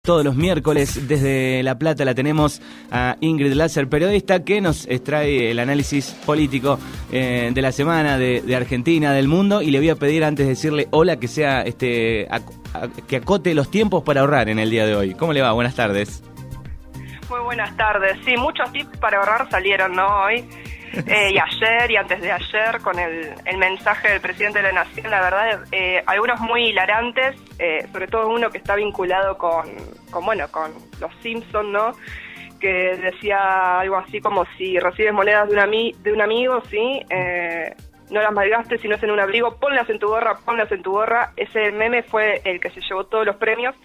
Todos los miércoles desde La Plata la tenemos a Ingrid Lasser, periodista, que nos extrae el análisis político de la semana de Argentina, del mundo, y le voy a pedir antes de decirle hola que sea que acote los tiempos para ahorrar en el día de hoy. ¿Cómo le va? Buenas tardes. Muy buenas tardes. Sí, muchos tips para ahorrar salieron, ¿no? Hoy y ayer y antes de ayer con el mensaje del presidente de la Nación. La verdad, algunos muy hilarantes, sobre todo uno que está vinculado con los Simpsons, ¿no? Que decía algo así como: si recibes monedas de un amigo, ¿sí? No las malgastes, si no es en un abrigo, ponlas en tu gorra, ponlas en tu gorra. Ese meme fue el que se llevó todos los premios,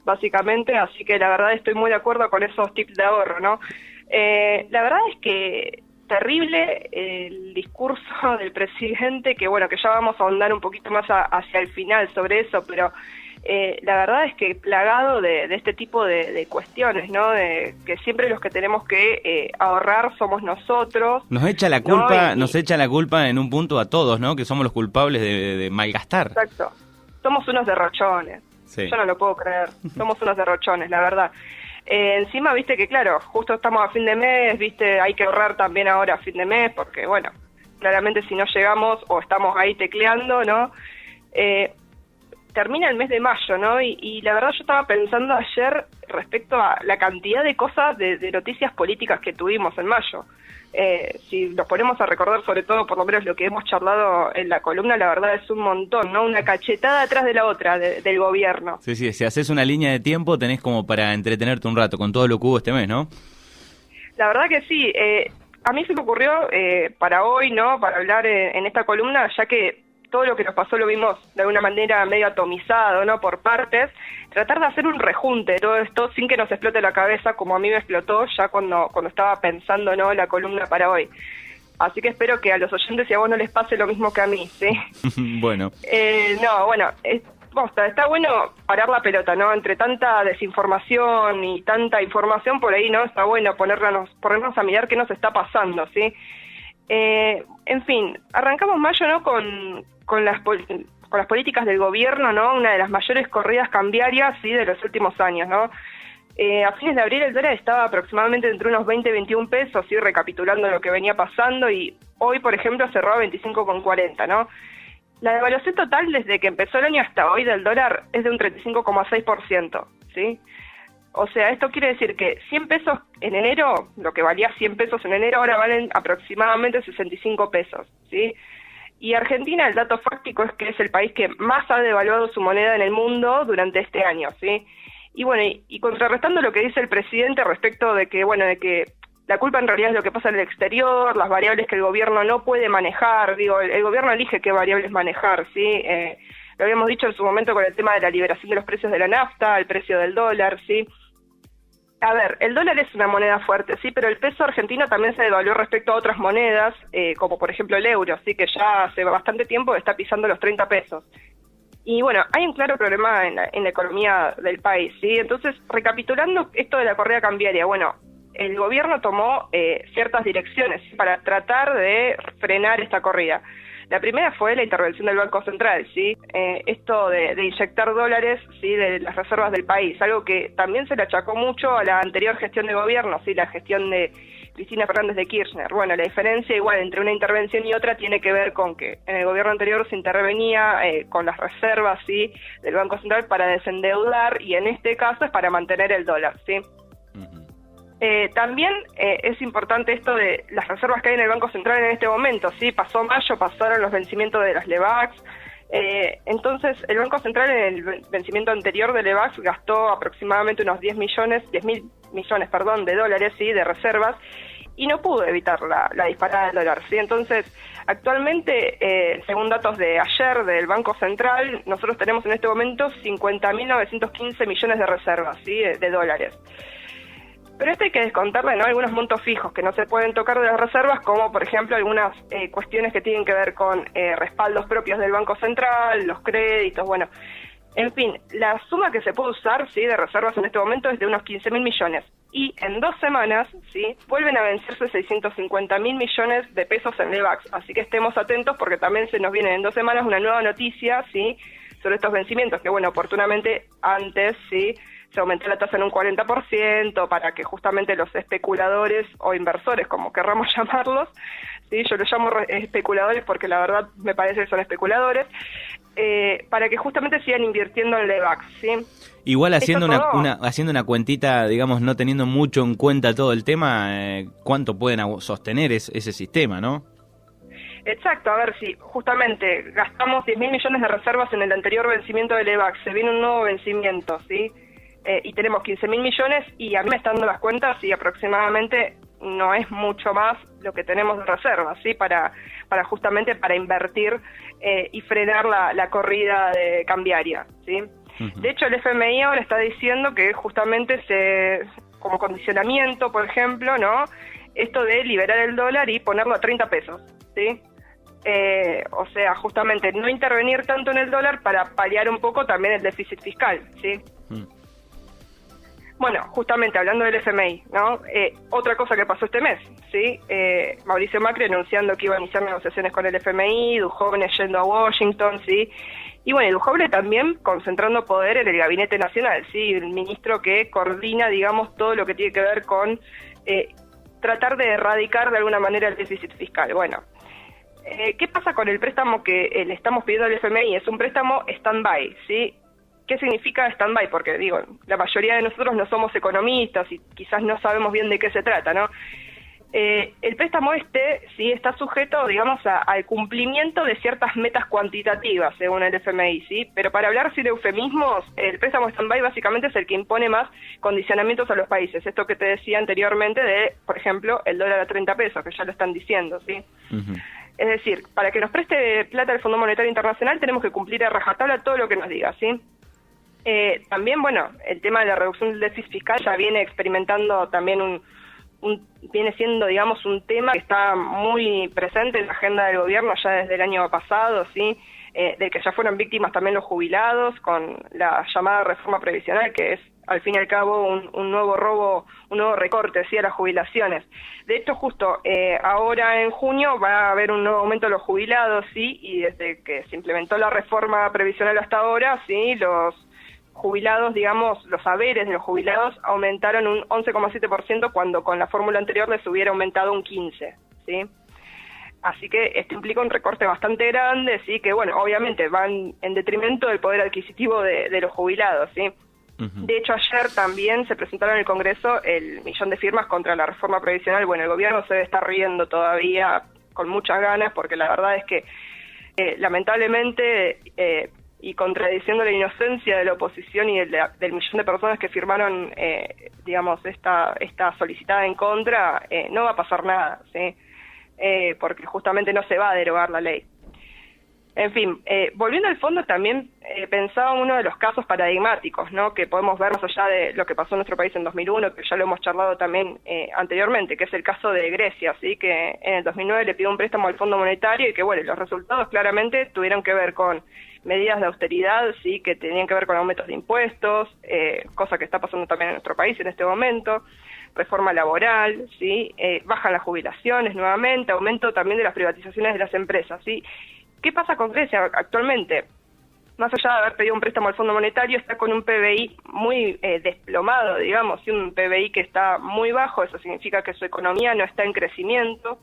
básicamente, así que la verdad estoy muy de acuerdo con esos tips de ahorro, ¿no? La verdad es que terrible el discurso del presidente, que bueno, que ya vamos a ahondar un poquito más hacia el final sobre eso, pero la verdad es que plagado de este tipo de cuestiones, ¿no? De que siempre los que tenemos que ahorrar somos nosotros. Nos echa la culpa, ¿no? Nos echa la culpa en un punto a todos, ¿no? Que somos los culpables de malgastar. Exacto. Somos unos derrochones. Sí. Yo no lo puedo creer. Somos unos derrochones, la verdad. Encima, viste que claro, justo estamos a fin de mes, viste, hay que ahorrar también ahora a fin de mes, porque bueno, claramente si no llegamos o estamos ahí tecleando, ¿no? Termina el mes de mayo, ¿no? Y la verdad yo estaba pensando ayer respecto a la cantidad de cosas, de noticias políticas que tuvimos en mayo. Si nos ponemos a recordar, sobre todo por lo menos lo que hemos charlado en la columna, la verdad es un montón, ¿no? Una cachetada atrás de la otra del gobierno. Sí, si haces una línea de tiempo tenés como para entretenerte un rato con todo lo que hubo este mes, ¿no? La verdad que sí. A mí se me ocurrió para hoy, ¿no? Para hablar en esta columna, ya que todo lo que nos pasó lo vimos de alguna manera medio atomizado, ¿no? Por partes, tratar de hacer un rejunte de todo esto sin que nos explote la cabeza, como a mí me explotó ya cuando estaba pensando, ¿no? La columna para hoy. Así que espero que a los oyentes y a vos no les pase lo mismo que a mí, ¿sí? Bueno. Está bueno parar la pelota, ¿no? Entre tanta desinformación y tanta información por ahí, ¿no? Está bueno ponernos a mirar qué nos está pasando, ¿sí? En fin, arrancamos mayo, ¿no? Con las políticas del gobierno, ¿no? Una de las mayores corridas cambiarias, sí, de los últimos años, ¿no? A fines de abril el dólar estaba aproximadamente entre unos 20 y 21 pesos, sí, recapitulando lo que venía pasando, y hoy, por ejemplo, cerró a 25,40, ¿no? La devaluación total desde que empezó el año hasta hoy del dólar es de un 35,6%, ¿sí? O sea, esto quiere decir que 100 pesos en enero, lo que valía 100 pesos en enero, ahora valen aproximadamente 65 pesos, ¿sí? Y Argentina, el dato fáctico es que es el país que más ha devaluado su moneda en el mundo durante este año, ¿sí? Y bueno, y contrarrestando lo que dice el presidente respecto de que la culpa en realidad es lo que pasa en el exterior, las variables que el gobierno no puede manejar, el gobierno elige qué variables manejar, ¿sí? Lo habíamos dicho en su momento con el tema de la liberación de los precios de la nafta, el precio del dólar, ¿sí? A ver, el dólar es una moneda fuerte, sí, pero el peso argentino también se devaluó respecto a otras monedas, como por ejemplo el euro, sí, que ya hace bastante tiempo está pisando los 30 pesos. Y bueno, hay un claro problema en la economía del país, ¿sí? Entonces, recapitulando esto de la corrida cambiaria, bueno, el gobierno tomó ciertas direcciones para tratar de frenar esta corrida. La primera fue la intervención del Banco Central, ¿sí? Esto de inyectar dólares, ¿sí? De las reservas del país, algo que también se le achacó mucho a la anterior gestión de gobierno, ¿sí? La gestión de Cristina Fernández de Kirchner. Bueno, la diferencia igual entre una intervención y otra tiene que ver con que en el gobierno anterior se intervenía con las reservas, ¿sí? Del Banco Central para desendeudar, y en este caso es para mantener el dólar, ¿sí? También es importante esto de las reservas que hay en el Banco Central en este momento, ¿sí? Pasó mayo, pasaron los vencimientos de las LEVAX, entonces el Banco Central en el vencimiento anterior de LEVAX gastó aproximadamente unos 10 mil millones de dólares, ¿sí? De reservas, y no pudo evitar la disparada del dólar, ¿sí? Entonces, actualmente, según datos de ayer del Banco Central, nosotros tenemos en este momento 50.915 millones de reservas, ¿sí? De dólares. Pero esto hay que descontarle, ¿no? Algunos montos fijos que no se pueden tocar de las reservas, como por ejemplo algunas cuestiones que tienen que ver con respaldos propios del Banco Central, los créditos, bueno. En fin, la suma que se puede usar, ¿sí? De reservas en este momento es de unos 15.000 millones. Y en 2 semanas, ¿sí? Vuelven a vencerse 650.000 millones de pesos en LEVAX. Así que estemos atentos porque también se nos viene en 2 semanas una nueva noticia, ¿sí? Sobre estos vencimientos, que bueno, oportunamente antes, ¿sí? se aumentó la tasa en un 40% para que justamente los especuladores o inversores, como querramos llamarlos, ¿sí? Yo los llamo especuladores porque la verdad me parece que son especuladores, para que justamente sigan invirtiendo en LEVAX, ¿sí? Igual haciendo haciendo una cuentita, digamos, no teniendo mucho en cuenta todo el tema, ¿cuánto pueden sostener ese sistema, no? Exacto, a ver, si justamente gastamos 10.000 millones de reservas en el anterior vencimiento del LEVAX, se viene un nuevo vencimiento, ¿sí? Y tenemos 15.000 millones y a mí me están dando las cuentas y aproximadamente no es mucho más lo que tenemos de reservas, ¿sí? Para justamente para invertir y frenar la corrida cambiaria, ¿sí? Uh-huh. De hecho, el FMI ahora está diciendo que justamente como condicionamiento, por ejemplo, ¿no? Esto de liberar el dólar y ponerlo a 30 pesos, ¿sí? O sea, justamente no intervenir tanto en el dólar para paliar un poco también el déficit fiscal, ¿sí? Bueno, justamente hablando del FMI, ¿no? Otra cosa que pasó este mes, ¿sí? Mauricio Macri anunciando que iba a iniciar negociaciones con el FMI, Duhovne yendo a Washington, ¿sí? Y bueno, Duhovne también concentrando poder en el Gabinete Nacional, ¿sí? El ministro que coordina, digamos, todo lo que tiene que ver con tratar de erradicar de alguna manera el déficit fiscal. Bueno, ¿qué pasa con el préstamo que le estamos pidiendo al FMI? Es un préstamo stand-by, ¿sí? ¿Qué significa stand-by? Porque, digo, la mayoría de nosotros no somos economistas y quizás no sabemos bien de qué se trata, ¿no? El préstamo sí está sujeto, digamos, al cumplimiento de ciertas metas cuantitativas, según el FMI, ¿sí? Pero para hablar sin eufemismos, el préstamo stand-by básicamente es el que impone más condicionamientos a los países. Esto que te decía anteriormente de, por ejemplo, el dólar a 30 pesos, que ya lo están diciendo, ¿sí? Uh-huh. Es decir, para que nos preste plata el Fondo Monetario Internacional tenemos que cumplir a rajatabla todo lo que nos diga, ¿sí? También, bueno, el tema de la reducción del déficit fiscal ya viene experimentando también viene siendo, digamos, un tema que está muy presente en la agenda del gobierno ya desde el año pasado, ¿sí? De que ya fueron víctimas también los jubilados con la llamada reforma previsional, que es, al fin y al cabo, un nuevo robo, un nuevo recorte, ¿sí? A las jubilaciones. De hecho, justo ahora en junio va a haber un nuevo aumento de los jubilados, ¿sí? Y desde que se implementó la reforma previsional hasta ahora, ¿sí? Los jubilados, digamos, los saberes de los jubilados aumentaron un 11,7% cuando con la fórmula anterior les hubiera aumentado un 15%, ¿sí? Así que esto implica un recorte bastante grande, sí, que bueno, obviamente van en detrimento del poder adquisitivo de los jubilados, ¿sí? Uh-huh. De hecho, ayer también se presentaron en el Congreso el 1.000.000 de firmas contra la reforma previsional. Bueno, el gobierno se debe estar riendo todavía con muchas ganas porque la verdad es que lamentablemente y contradiciendo la inocencia de la oposición y del 1.000.000 de personas que firmaron, digamos, esta solicitada en contra, no va a pasar nada, ¿sí? Porque justamente no se va a derogar la ley. En fin, volviendo al fondo también pensaba en uno de los casos paradigmáticos, ¿no? Que podemos ver más allá de lo que pasó en nuestro país en 2001, que ya lo hemos charlado también anteriormente, que es el caso de Grecia, ¿sí? Que en el 2009 le pidió un préstamo al Fondo Monetario y que, bueno, los resultados claramente tuvieron que ver con medidas de austeridad, sí, que tenían que ver con aumentos de impuestos, cosa que está pasando también en nuestro país en este momento, reforma laboral, sí, bajan las jubilaciones nuevamente, aumento también de las privatizaciones de las empresas, sí. ¿Qué pasa con Grecia actualmente? Más allá de haber pedido un préstamo al Fondo Monetario, está con un PBI muy desplomado, digamos, y un PBI que está muy bajo, eso significa que su economía no está en crecimiento,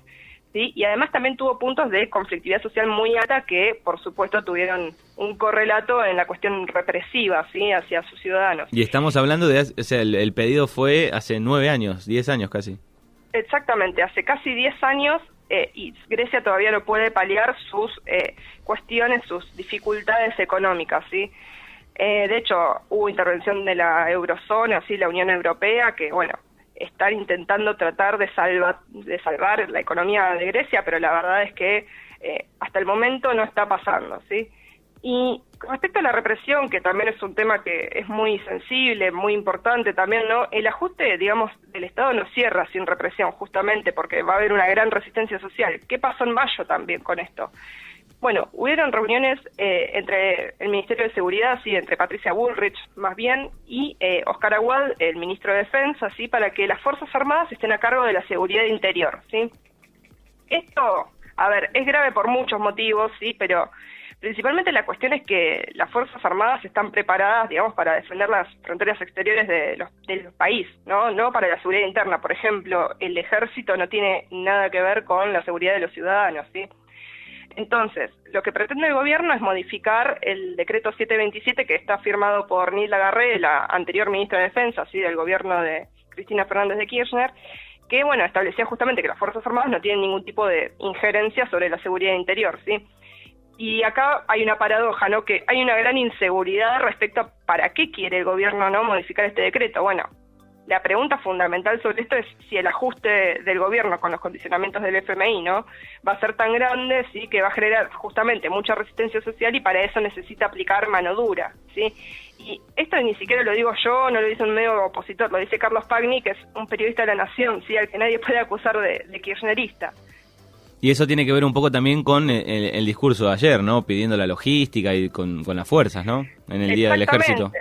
¿sí? Y además también tuvo puntos de conflictividad social muy alta que, por supuesto, tuvieron un correlato en la cuestión represiva, ¿sí? Hacia sus ciudadanos. Y estamos hablando de, o sea, el pedido fue hace 9 años, 10 años casi. Exactamente, hace casi 10 años y Grecia todavía no puede paliar sus cuestiones, sus dificultades económicas, ¿sí? De hecho, hubo intervención de la eurozona, ¿sí? La Unión Europea, que, bueno, están intentando tratar de salvar la economía de Grecia, pero la verdad es que hasta el momento no está pasando, ¿sí? Y respecto a la represión, que también es un tema que es muy sensible, muy importante también, ¿no? El ajuste, digamos, del Estado no cierra sin represión, justamente porque va a haber una gran resistencia social. ¿Qué pasó en mayo también con esto? Bueno, hubieron reuniones entre el Ministerio de Seguridad, sí, entre Patricia Bullrich, más bien, y Oscar Aguad, el ministro de Defensa, sí, para que las Fuerzas Armadas estén a cargo de la seguridad interior, ¿sí? Esto, a ver, es grave por muchos motivos, sí, pero Principalmente la cuestión es que las Fuerzas Armadas están preparadas, digamos, para defender las fronteras exteriores del país, ¿no? No para la seguridad interna. Por ejemplo, el ejército no tiene nada que ver con la seguridad de los ciudadanos, ¿sí? Entonces, lo que pretende el gobierno es modificar el decreto 727 que está firmado por Nilda Garré, la anterior ministra de Defensa, ¿sí?, del gobierno de Cristina Fernández de Kirchner, que, bueno, establecía justamente que las Fuerzas Armadas no tienen ningún tipo de injerencia sobre la seguridad interior, ¿sí? Y acá hay una paradoja, ¿no? Que hay una gran inseguridad respecto a para qué quiere el gobierno, ¿no?, modificar este decreto. Bueno, la pregunta fundamental sobre esto es si el ajuste del gobierno con los condicionamientos del FMI, ¿no?, va a ser tan grande, sí, que va a generar justamente mucha resistencia social y para eso necesita aplicar mano dura, ¿sí? Y esto ni siquiera lo digo yo, no lo dice un medio opositor, lo dice Carlos Pagni, que es un periodista de La Nación, ¿sí?, al que nadie puede acusar de kirchnerista. Y eso tiene que ver un poco también con el discurso de ayer, ¿no? Pidiendo la logística y con las fuerzas, ¿no? En el Día del Ejército.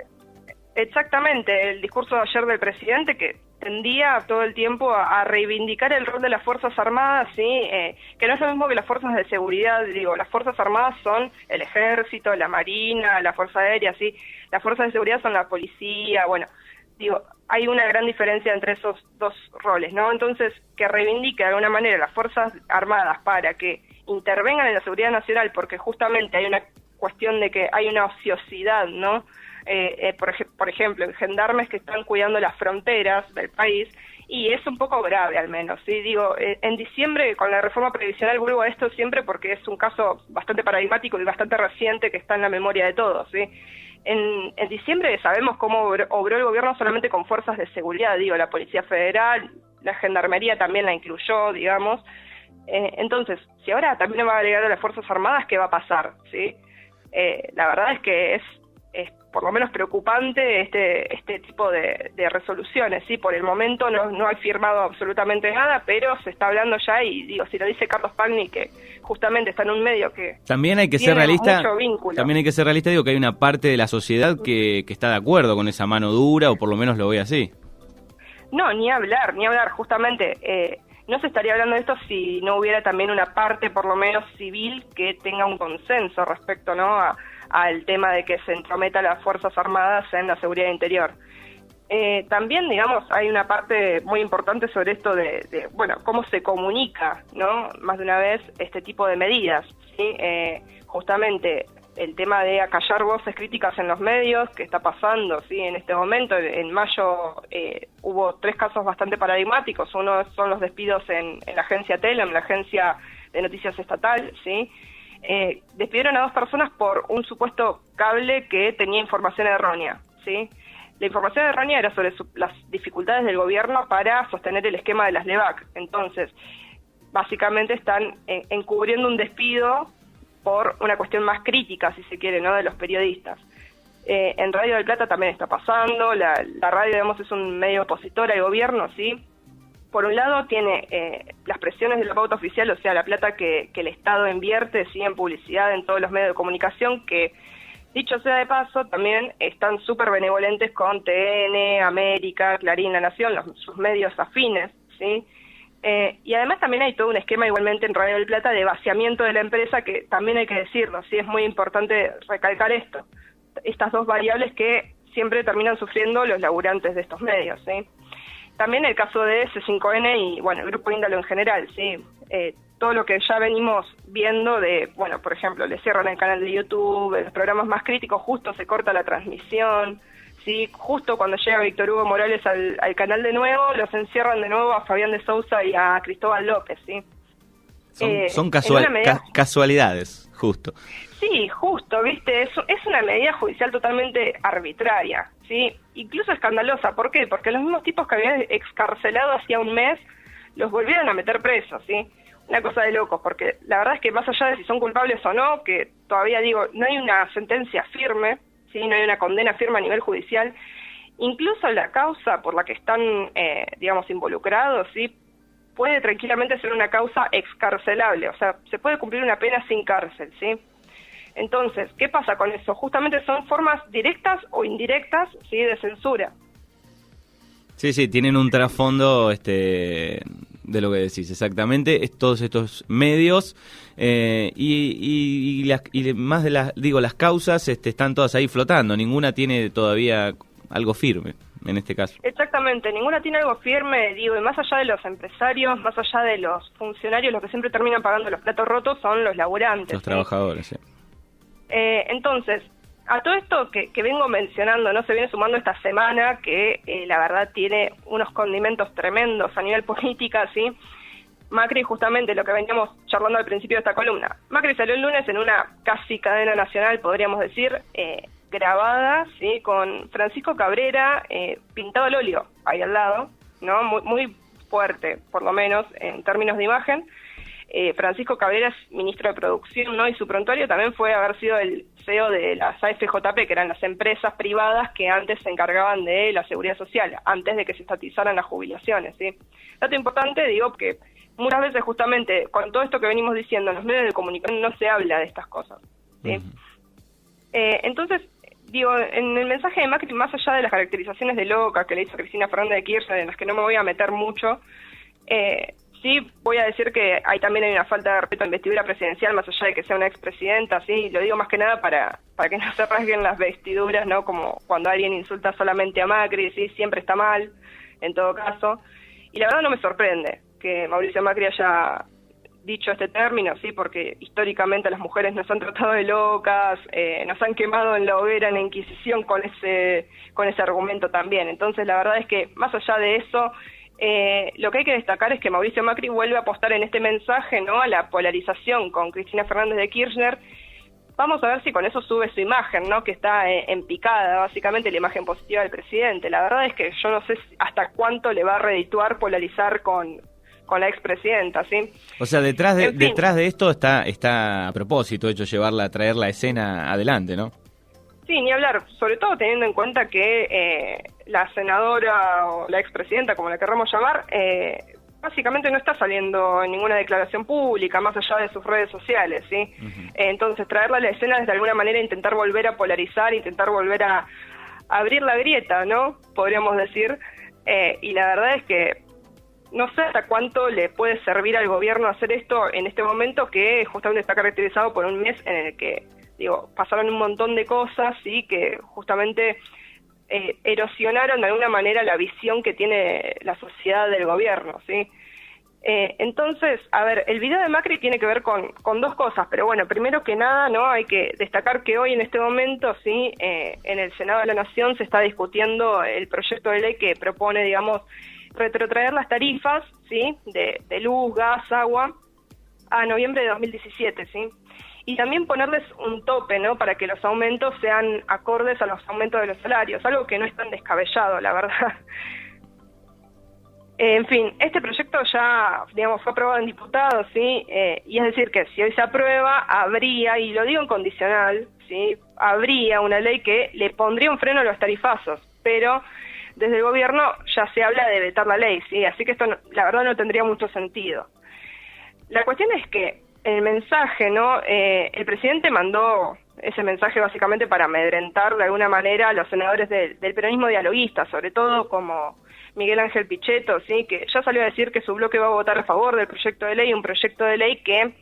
Exactamente, el discurso de ayer del presidente que tendía todo el tiempo a reivindicar el rol de las Fuerzas Armadas, ¿sí? Que no es lo mismo que las fuerzas de seguridad. Digo, las Fuerzas Armadas son el Ejército, la Marina, la Fuerza Aérea, ¿sí? Las fuerzas de seguridad son la policía, bueno, digo, hay una gran diferencia entre esos dos roles, ¿no? Entonces, que reivindique de alguna manera las Fuerzas Armadas para que intervengan en la seguridad nacional, porque justamente hay una cuestión de que hay una ociosidad, ¿no? Por ejemplo, en gendarmes que están cuidando las fronteras del país, y es un poco grave al menos, ¿sí? Digo, en diciembre con la reforma previsional vuelvo a esto siempre porque es un caso bastante paradigmático y bastante reciente que está en la memoria de todos, ¿sí? En diciembre sabemos cómo obró el gobierno solamente con fuerzas de seguridad, digo, la Policía Federal, la Gendarmería también la incluyó, digamos. Entonces, si ahora también va a agregar a las Fuerzas Armadas, ¿qué va a pasar? ¿Sí? La verdad es que es por lo menos preocupante este tipo de resoluciones, ¿sí? Por el momento no ha firmado absolutamente nada, pero se está hablando ya y digo, si lo dice Carlos Pagni, que justamente está en un medio que también hay que ser realista, también hay que ser realista, digo que hay una parte de la sociedad que está de acuerdo con esa mano dura, o por lo menos lo ve así. No, ni hablar, justamente no se estaría hablando de esto si no hubiera también una parte por lo menos civil que tenga un consenso respecto, ¿no?, al tema de que se entrometa las Fuerzas Armadas en la seguridad interior. También, digamos, hay una parte muy importante sobre esto de bueno, cómo se comunica, ¿no?, más de una vez este tipo de medidas, ¿sí? Justamente el tema de acallar voces críticas en los medios, que está pasando, ¿sí?, en este momento. En mayo hubo 3 casos bastante paradigmáticos. Uno son los despidos en la agencia Telem, la agencia de noticias estatal, ¿sí? Despidieron a 2 personas por un supuesto cable que tenía información errónea, ¿sí? La información errónea era sobre las dificultades del gobierno para sostener el esquema de las LEVAC. Entonces, básicamente están encubriendo un despido por una cuestión más crítica, si se quiere, ¿no?, de los periodistas. En Radio del Plata también está pasando. La radio, digamos, es un medio opositor al gobierno, ¿sí? Por un lado tiene las presiones de la pauta oficial, o sea, la plata que el Estado invierte, ¿sí?, en publicidad en todos los medios de comunicación, que, dicho sea de paso, también están súper benevolentes con TN, América, Clarín, La Nación, sus medios afines, ¿sí? Y además también hay todo un esquema igualmente en Radio del Plata de vaciamiento de la empresa, que también hay que decirlo, ¿sí? Es muy importante recalcar esto, estas dos variables que siempre terminan sufriendo los laburantes de estos medios, ¿sí? También el caso de C5N y, bueno, el Grupo Índalo en general, ¿sí? Todo lo que ya venimos viendo de, bueno, por ejemplo, le cierran el canal de YouTube, los programas más críticos, justo se corta la transmisión, ¿sí? Justo cuando llega Víctor Hugo Morales al canal de nuevo, los encierran de nuevo a Fabián de Sousa y a Cristóbal López, ¿sí? Son casualidades, justo. Sí, justo, ¿viste? Es una medida judicial totalmente arbitraria, ¿sí? Incluso escandalosa. ¿Por qué? Porque los mismos tipos que habían excarcelado hacía un mes los volvieron a meter presos, ¿sí? Una cosa de locos, porque la verdad es que más allá de si son culpables o no, que todavía digo, no hay una sentencia firme, ¿sí? No hay una condena firme a nivel judicial. Incluso la causa por la que están, digamos, involucrados, ¿sí?, puede tranquilamente ser una causa excarcelable, o sea, se puede cumplir una pena sin cárcel, ¿sí? Entonces, ¿qué pasa con eso? Justamente son formas directas o indirectas, ¿sí?, de censura. Sí, tienen un trasfondo de lo que decís, exactamente, es todos estos medios más de las causas están todas ahí flotando, ninguna tiene todavía algo firme en este caso. Exactamente, ninguna tiene algo firme, y más allá de los empresarios, más allá de los funcionarios, los que siempre terminan pagando los platos rotos son los laburantes. Los trabajadores, sí. Entonces, a todo esto que vengo mencionando, ¿no? Se viene sumando esta semana que la verdad tiene unos condimentos tremendos a nivel política, ¿sí? Macri, justamente lo que veníamos charlando al principio de esta columna. Macri salió el lunes en una casi cadena nacional, podríamos decir, grabada, ¿sí? Con Francisco Cabrera pintado al óleo, ahí al lado, ¿no? Muy, muy fuerte, por lo menos, en términos de imagen. Francisco Cabrera es ministro de Producción, ¿no? Y su prontuario también fue haber sido el CEO de las AFJP, que eran las empresas privadas que antes se encargaban de la seguridad social, antes de que se estatizaran las jubilaciones, ¿sí? Dato importante, digo, que muchas veces justamente con todo esto que venimos diciendo en los medios de comunicación no se habla de estas cosas, ¿sí? Entonces, digo, en el mensaje de Macri, más allá de las caracterizaciones de loca que le hizo Cristina Fernández de Kirchner, en las que no me voy a meter mucho, sí voy a decir que ahí también hay una falta de respeto a la investidura presidencial, más allá de que sea una expresidenta, sí, lo digo más que nada para que no se rasguen las vestiduras, ¿no? Como cuando alguien insulta solamente a Macri, sí, siempre está mal, en todo caso. Y la verdad no me sorprende que Mauricio Macri haya dicho este término, sí, porque históricamente a las mujeres nos han tratado de locas, nos han quemado en la hoguera en la Inquisición con ese argumento también. Entonces la verdad es que más allá de eso, lo que hay que destacar es que Mauricio Macri vuelve a apostar en este mensaje, ¿no?, a la polarización con Cristina Fernández de Kirchner. Vamos a ver si con eso sube su imagen, ¿no?, que está en picada, básicamente la imagen positiva del presidente. La verdad es que yo no sé hasta cuánto le va a redituar polarizar con la expresidenta, ¿sí? O sea, detrás de esto está a propósito hecho traer la escena adelante, ¿no? Sí, ni hablar, sobre todo teniendo en cuenta que la senadora o la expresidenta, como la querramos llamar, básicamente no está saliendo en ninguna declaración pública, más allá de sus redes sociales, ¿sí? Entonces, traerla a la escena es de alguna manera intentar volver a polarizar, intentar volver a abrir la grieta, ¿no?, podríamos decir, y la verdad es que no sé hasta cuánto le puede servir al gobierno hacer esto en este momento, que justamente está caracterizado por un mes en el que, digo, pasaron un montón de cosas y que justamente erosionaron de alguna manera la visión que tiene la sociedad del gobierno, ¿sí? Entonces, a ver, el video de Macri tiene que ver con dos cosas, pero bueno, primero que nada, ¿no?, hay que destacar que hoy en este momento, sí, en el Senado de la Nación se está discutiendo el proyecto de ley que propone, digamos, retrotraer las tarifas, ¿sí?, de luz, gas, agua, a noviembre de 2017, ¿sí? Y también ponerles un tope, ¿no?, para que los aumentos sean acordes a los aumentos de los salarios, algo que no es tan descabellado, la verdad. En fin, este proyecto ya, digamos, fue aprobado en diputados, ¿sí? Y es decir que si hoy se aprueba, habría, y lo digo en condicional, ¿sí?, habría una ley que le pondría un freno a los tarifazos, pero desde el gobierno ya se habla de vetar la ley, ¿sí? Así que esto, la verdad, no tendría mucho sentido. La cuestión es que el mensaje, ¿no?, el presidente mandó ese mensaje básicamente para amedrentar de alguna manera a los senadores del peronismo dialoguista, sobre todo como Miguel Ángel Pichetto, ¿sí?, que ya salió a decir que su bloque va a votar a favor del proyecto de ley, un proyecto de ley que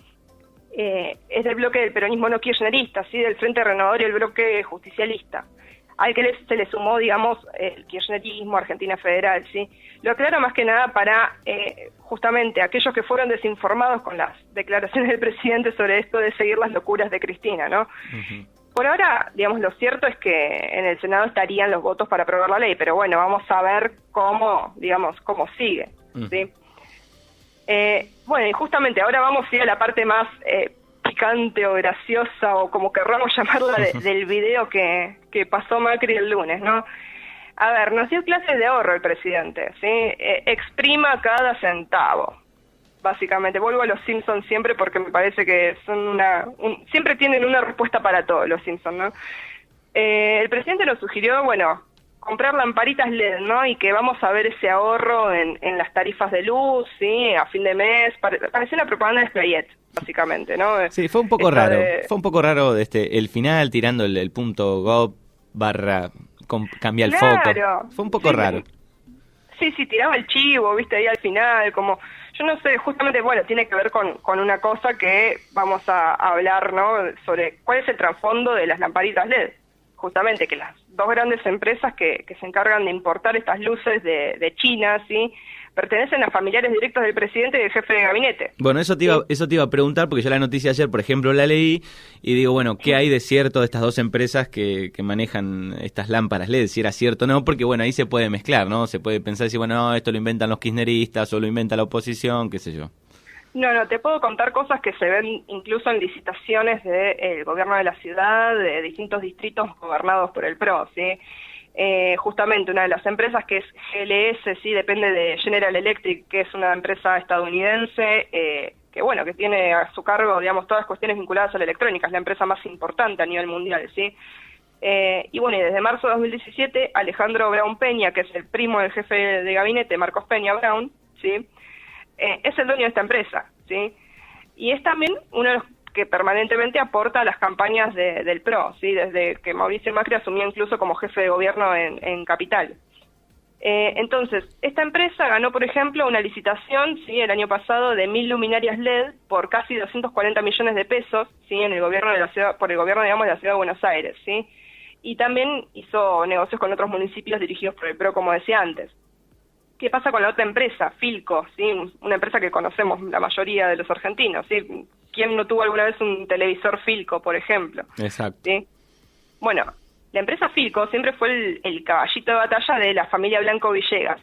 es del bloque del peronismo no kirchnerista, ¿sí?, del Frente Renovador y el bloque justicialista, al que se le sumó, digamos, el kirchnerismo, Argentina Federal, ¿sí? Lo aclaro más que nada para justamente aquellos que fueron desinformados con las declaraciones del presidente sobre esto de seguir las locuras de Cristina, ¿no? Por ahora, digamos, lo cierto es que en el Senado estarían los votos para aprobar la ley, pero bueno, vamos a ver cómo sigue, ¿sí? Bueno, y justamente ahora vamos a ir a la parte más picante o graciosa, o como querramos llamarla, del video que pasó Macri el lunes, ¿no? A ver, nos dio clases de ahorro el presidente, ¿sí? Exprima cada centavo. Básicamente, vuelvo a los Simpsons siempre porque me parece que son siempre tienen una respuesta para todo los Simpsons, ¿no? El presidente nos sugirió, bueno, comprar lamparitas LED, ¿no? Y que vamos a ver ese ahorro en las tarifas de luz, ¿sí?, a fin de mes. Parecía la propaganda de Splayet, básicamente, ¿no? Sí, fue un poco raro. Fue un poco raro el final, tirando el punto .gov / cambia el foco. Fue un poco raro. Sí, tiraba el chivo, viste, ahí al final, como... Yo no sé, justamente, bueno, tiene que ver con una cosa que vamos a hablar, ¿no? Sobre cuál es el trasfondo de las lamparitas LED. Justamente que las dos grandes empresas que se encargan de importar estas luces de China, ¿sí?, pertenecen a familiares directos del presidente y del jefe de gabinete. Bueno, eso te iba a preguntar, porque yo la noticia ayer, por ejemplo, la leí y digo, bueno, ¿qué hay de cierto de estas dos empresas que manejan estas lámparas LED? Si era cierto o no, porque bueno, ahí se puede mezclar, ¿no? Se puede pensar si, bueno, no, esto lo inventan los kirchneristas o lo inventa la oposición, qué sé yo. No, te puedo contar cosas que se ven incluso en licitaciones del gobierno de la ciudad, de distintos distritos gobernados por el PRO, ¿sí? Justamente una de las empresas, que es GLS, sí, depende de General Electric, que es una empresa estadounidense que bueno, que tiene a su cargo, digamos, todas las cuestiones vinculadas a la electrónica, es la empresa más importante a nivel mundial, ¿sí? Y bueno, y desde marzo de 2017, Alejandro Brown Peña, que es el primo del jefe de gabinete, Marcos Peña Brown, ¿sí?, es el dueño de esta empresa, ¿sí? Y es también uno de los que permanentemente aporta a las campañas del PRO, ¿sí?, desde que Mauricio Macri asumió incluso como jefe de gobierno en Capital. Entonces, esta empresa ganó, por ejemplo, una licitación, ¿sí?, el año pasado de 1.000 luminarias LED por casi 240 millones de pesos, ¿sí?, en el gobierno de la ciudad, por el gobierno, digamos, de la ciudad de Buenos Aires, ¿sí? Y también hizo negocios con otros municipios dirigidos por el PRO, como decía antes. ¿Qué pasa con la otra empresa, Philco, ¿sí?, una empresa que conocemos la mayoría de los argentinos, ¿sí? ¿Quién no tuvo alguna vez un televisor Philco, por ejemplo? Exacto. ¿Sí? Bueno, la empresa Philco siempre fue el caballito de batalla de la familia Blanco Villegas.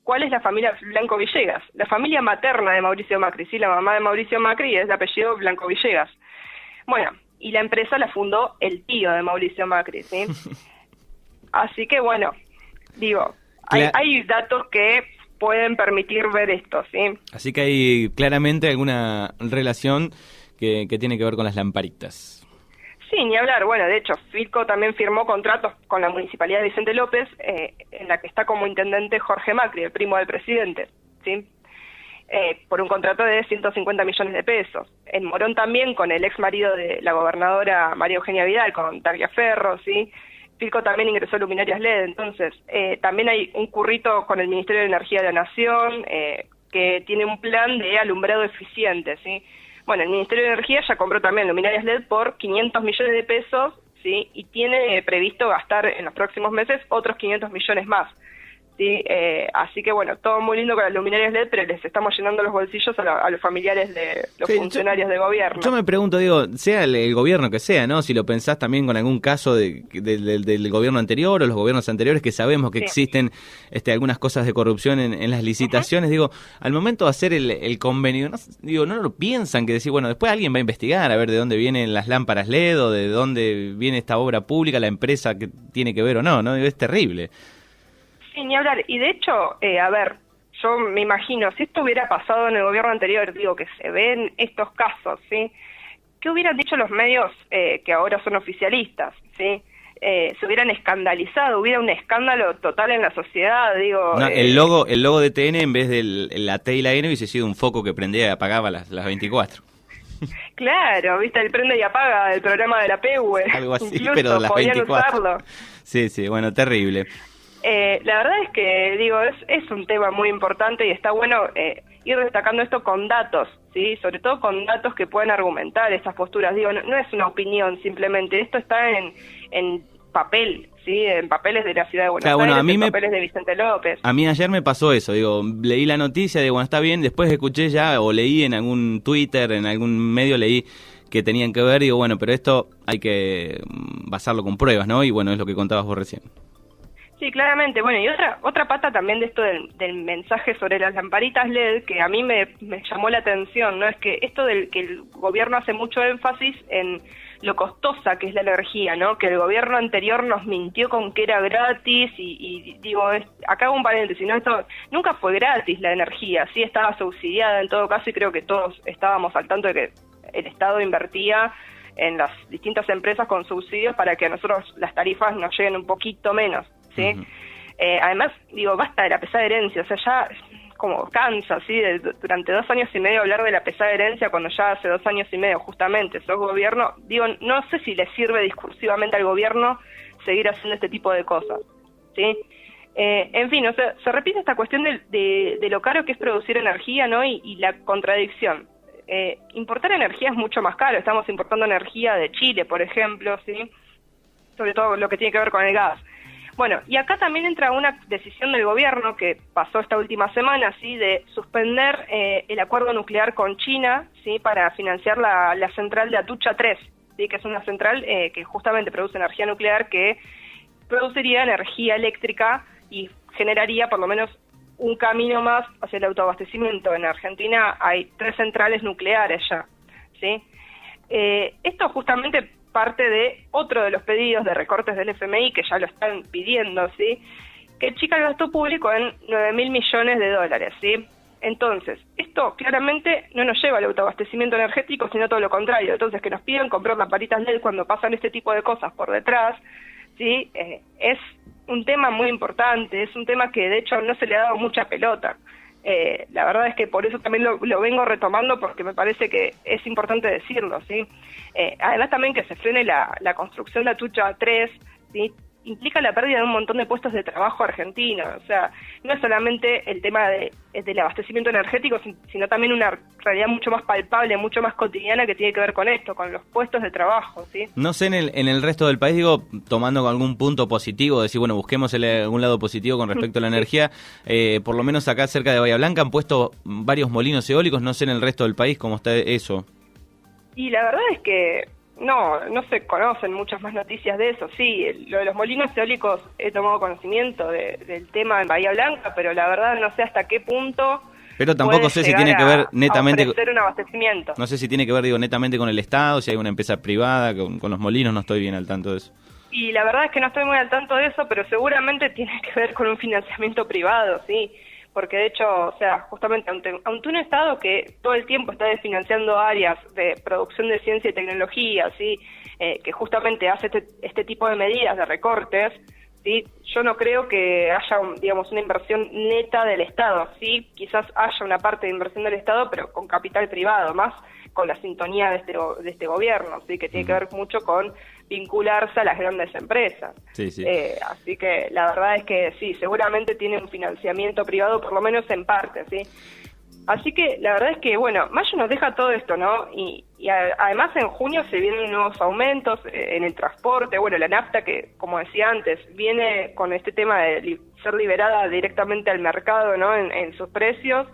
¿Cuál es la familia Blanco Villegas? La familia materna de Mauricio Macri, ¿sí? La mamá de Mauricio Macri es de apellido Blanco Villegas. Bueno, y la empresa la fundó el tío de Mauricio Macri, ¿sí? Así que, bueno, digo, hay datos que pueden permitir ver esto, ¿sí? Así que hay claramente alguna relación que tiene que ver con las lamparitas. Sí, ni hablar. Bueno, de hecho, Philco también firmó contratos con la Municipalidad de Vicente López, en la que está como intendente Jorge Macri, el primo del presidente, ¿sí? Por un contrato de 150 millones de pesos. En Morón también, con el ex marido de la gobernadora María Eugenia Vidal, con Tagliaferro, ¿sí? Philco también ingresó luminarias LED. Entonces, también hay un currito con el Ministerio de Energía de la Nación, que tiene un plan de alumbrado eficiente, ¿sí? Bueno, el Ministerio de Energía ya compró también luminarias LED por 500 millones de pesos, ¿sí? Y tiene previsto gastar en los próximos meses otros 500 millones más, ¿sí? Así que bueno, todo muy lindo con las luminarias LED, pero les estamos llenando los bolsillos a los familiares de los funcionarios de gobierno. Yo me pregunto, digo, sea el gobierno que sea, ¿no? Si lo pensás también con algún caso del gobierno anterior o los gobiernos anteriores, que sabemos que existen algunas cosas de corrupción en las licitaciones, digo, al momento de hacer el convenio, no lo piensan, que decir, bueno, después alguien va a investigar a ver de dónde vienen las lámparas LED o de dónde viene esta obra pública, la empresa que tiene que ver o no, ¿no? Digo, es terrible. Sí, ni hablar. Y de hecho, a ver, yo me imagino, si esto hubiera pasado en el gobierno anterior, digo, que se ven estos casos, ¿sí? ¿Qué hubieran dicho los medios que ahora son oficialistas, ¿sí? Se hubieran escandalizado, hubiera un escándalo total en la sociedad, digo... No, el logo de TN, en vez de la T y la N, hubiese sido un foco que prendía y apagaba las 24. Claro, viste, el prende y apaga del programa de la PEUE. Algo así, incluso pero las podían 24. usarlo. Sí, bueno, terrible. La verdad es que, digo, es un tema muy importante y está bueno ir destacando esto con datos, ¿sí? Sobre todo con datos que pueden argumentar estas posturas. Digo, no es una opinión simplemente, esto está en papel, ¿sí? En papeles de la ciudad de Buenos Aires, papeles de Vicente López. A mí ayer me pasó eso, digo, leí la noticia, digo, bueno, está bien, después escuché ya, o leí en algún Twitter, en algún medio leí que tenían que ver, digo, bueno, pero esto hay que basarlo con pruebas, ¿no? Y bueno, es lo que contabas vos recién. Sí, claramente. Bueno, y otra pata también de esto del mensaje sobre las lamparitas LED, que a mí me llamó la atención, ¿no? Es que esto del que el gobierno hace mucho énfasis en lo costosa que es la energía, ¿no? Que el gobierno anterior nos mintió con que era gratis y digo, acá hago un paréntesis, ¿no? Esto nunca fue gratis la energía, sí estaba subsidiada en todo caso y creo que todos estábamos al tanto de que el Estado invertía en las distintas empresas con subsidios para que a nosotros las tarifas nos lleguen un poquito menos, ¿sí? Uh-huh. Además, digo, basta de la pesada herencia, o sea, ya como cansa, ¿sí? Durante 2 años y medio hablar de la pesada herencia cuando ya hace 2 años y medio justamente sos gobierno, digo, no sé si le sirve discursivamente al gobierno seguir haciendo este tipo de cosas, ¿sí? En fin, o sea, se repite esta cuestión de lo caro que es producir energía, ¿no? Y la contradicción. Importar energía es mucho más caro. Estamos importando energía de Chile, por ejemplo, ¿sí? Sobre todo lo que tiene que ver con el gas. Bueno, y acá también entra una decisión del gobierno que pasó esta última semana, ¿sí? De suspender el acuerdo nuclear con China, ¿sí? Para financiar la central de Atucha 3, ¿sí? Que es una central que justamente produce energía nuclear, que produciría energía eléctrica y generaría por lo menos un camino más hacia el autoabastecimiento. En Argentina hay 3 centrales nucleares ya, ¿sí? Esto justamente parte de otro de los pedidos de recortes del FMI, que ya lo están pidiendo, ¿sí? Que chica el gasto público en 9.000 millones de dólares, ¿sí? Entonces, esto claramente no nos lleva al autoabastecimiento energético, sino todo lo contrario. Entonces, que nos pidan comprar lamparitas LED cuando pasan este tipo de cosas por detrás, ¿sí? Es un tema muy importante, es un tema que de hecho no se le ha dado mucha pelota. La verdad es que por eso también lo vengo retomando, porque me parece que es importante decirlo, ¿sí? Además también que se frene la construcción de Atucha 3, ¿sí? Implica la pérdida de un montón de puestos de trabajo argentinos. O sea, no es solamente el tema del abastecimiento energético, sino también una realidad mucho más palpable, mucho más cotidiana, que tiene que ver con esto, con los puestos de trabajo, ¿sí? No sé, en el resto del país, digo, tomando algún punto positivo, decir, bueno, busquemos algún lado positivo con respecto a la energía, por lo menos acá cerca de Bahía Blanca han puesto varios molinos eólicos, no sé en el resto del país cómo está eso. Y la verdad es que no se conocen muchas más noticias de eso. Sí, lo de los molinos eólicos he tomado conocimiento del tema en Bahía Blanca, pero la verdad no sé hasta qué punto. Pero tampoco sé si tiene que ver netamente. Ofrecer un abastecimiento. No sé si tiene que ver, digo, netamente con el Estado, si hay una empresa privada con los molinos, no estoy bien al tanto de eso. Y la verdad es que no estoy muy al tanto de eso, pero seguramente tiene que ver con un financiamiento privado, sí. Porque de hecho, o sea, justamente ante un Estado que todo el tiempo está desfinanciando áreas de producción de ciencia y tecnología, ¿sí? Que justamente hace este tipo de medidas de recortes, ¿sí? Yo no creo que haya, digamos, una inversión neta del Estado, ¿sí? Quizás haya una parte de inversión del Estado, pero con capital privado, más con la sintonía de este gobierno, ¿sí? Que tiene que ver mucho con vincularse a las grandes empresas. Sí, sí. Así que la verdad es que sí, seguramente tiene un financiamiento privado, por lo menos en parte, ¿sí? Así que la verdad es que, bueno, mayo nos deja todo esto, ¿no? Y además en junio se vienen nuevos aumentos en el transporte. Bueno, la nafta, que como decía antes, viene con este tema de ser liberada directamente al mercado, ¿no? En sus precios.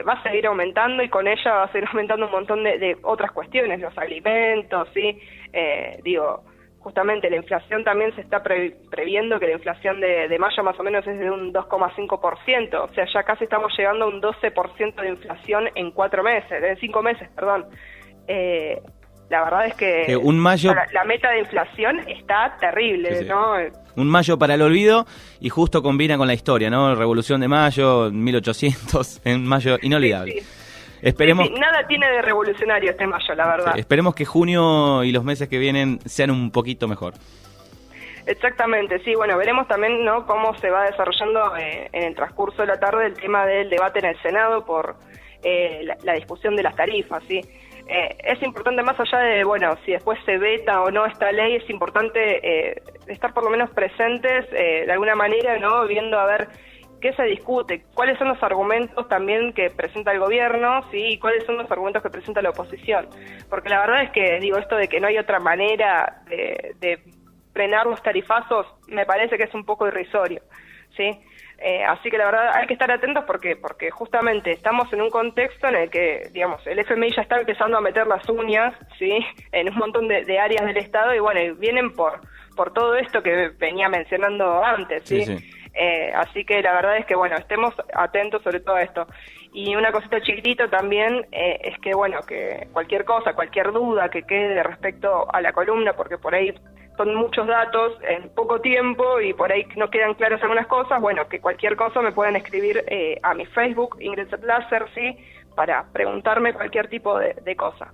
Va a seguir aumentando, y con ella va a seguir aumentando un montón de otras cuestiones, los alimentos, ¿sí? Justamente la inflación también se está previendo que la inflación de mayo más o menos es de un 2,5%, o sea, ya casi estamos llegando a un 12% de inflación en 5 meses, perdón. La verdad es que un mayo... la meta de inflación está terrible, sí, sí. ¿No? Un mayo para el olvido, y justo combina con la historia, ¿no? Revolución de Mayo, 1800, en mayo inolvidable. Sí, sí. Esperemos... Sí, nada tiene de revolucionario este mayo, la verdad. Sí, esperemos que junio y los meses que vienen sean un poquito mejor. Exactamente, sí, bueno, veremos también, ¿no?, cómo se va desarrollando en el transcurso de la tarde el tema del debate en el Senado por la discusión de las tarifas, ¿sí? Es importante, más allá de, bueno, si después se veta o no esta ley, es importante estar por lo menos presentes de alguna manera, ¿no?, viendo a ver qué se discute, cuáles son los argumentos también que presenta el gobierno, ¿sí?, y cuáles son los argumentos que presenta la oposición. Porque la verdad es que, digo, esto de que no hay otra manera de frenar los tarifazos, me parece que es un poco irrisorio, ¿sí? Así que la verdad hay que estar atentos porque justamente estamos en un contexto en el que, digamos, el FMI ya está empezando a meter las uñas, ¿sí?, en un montón de áreas del Estado, y bueno, vienen por todo esto que venía mencionando antes, ¿sí? Sí, sí. Así que la verdad es que, bueno, estemos atentos sobre todo a esto. Y una cosita chiquitito también es que, bueno, que cualquier cosa, cualquier duda que quede respecto a la columna, porque por ahí son muchos datos en poco tiempo y por ahí no quedan claras algunas cosas, bueno, que cualquier cosa me pueden escribir a mi Facebook, Ingrid Zetlasser, ¿sí?, para preguntarme cualquier tipo de cosa.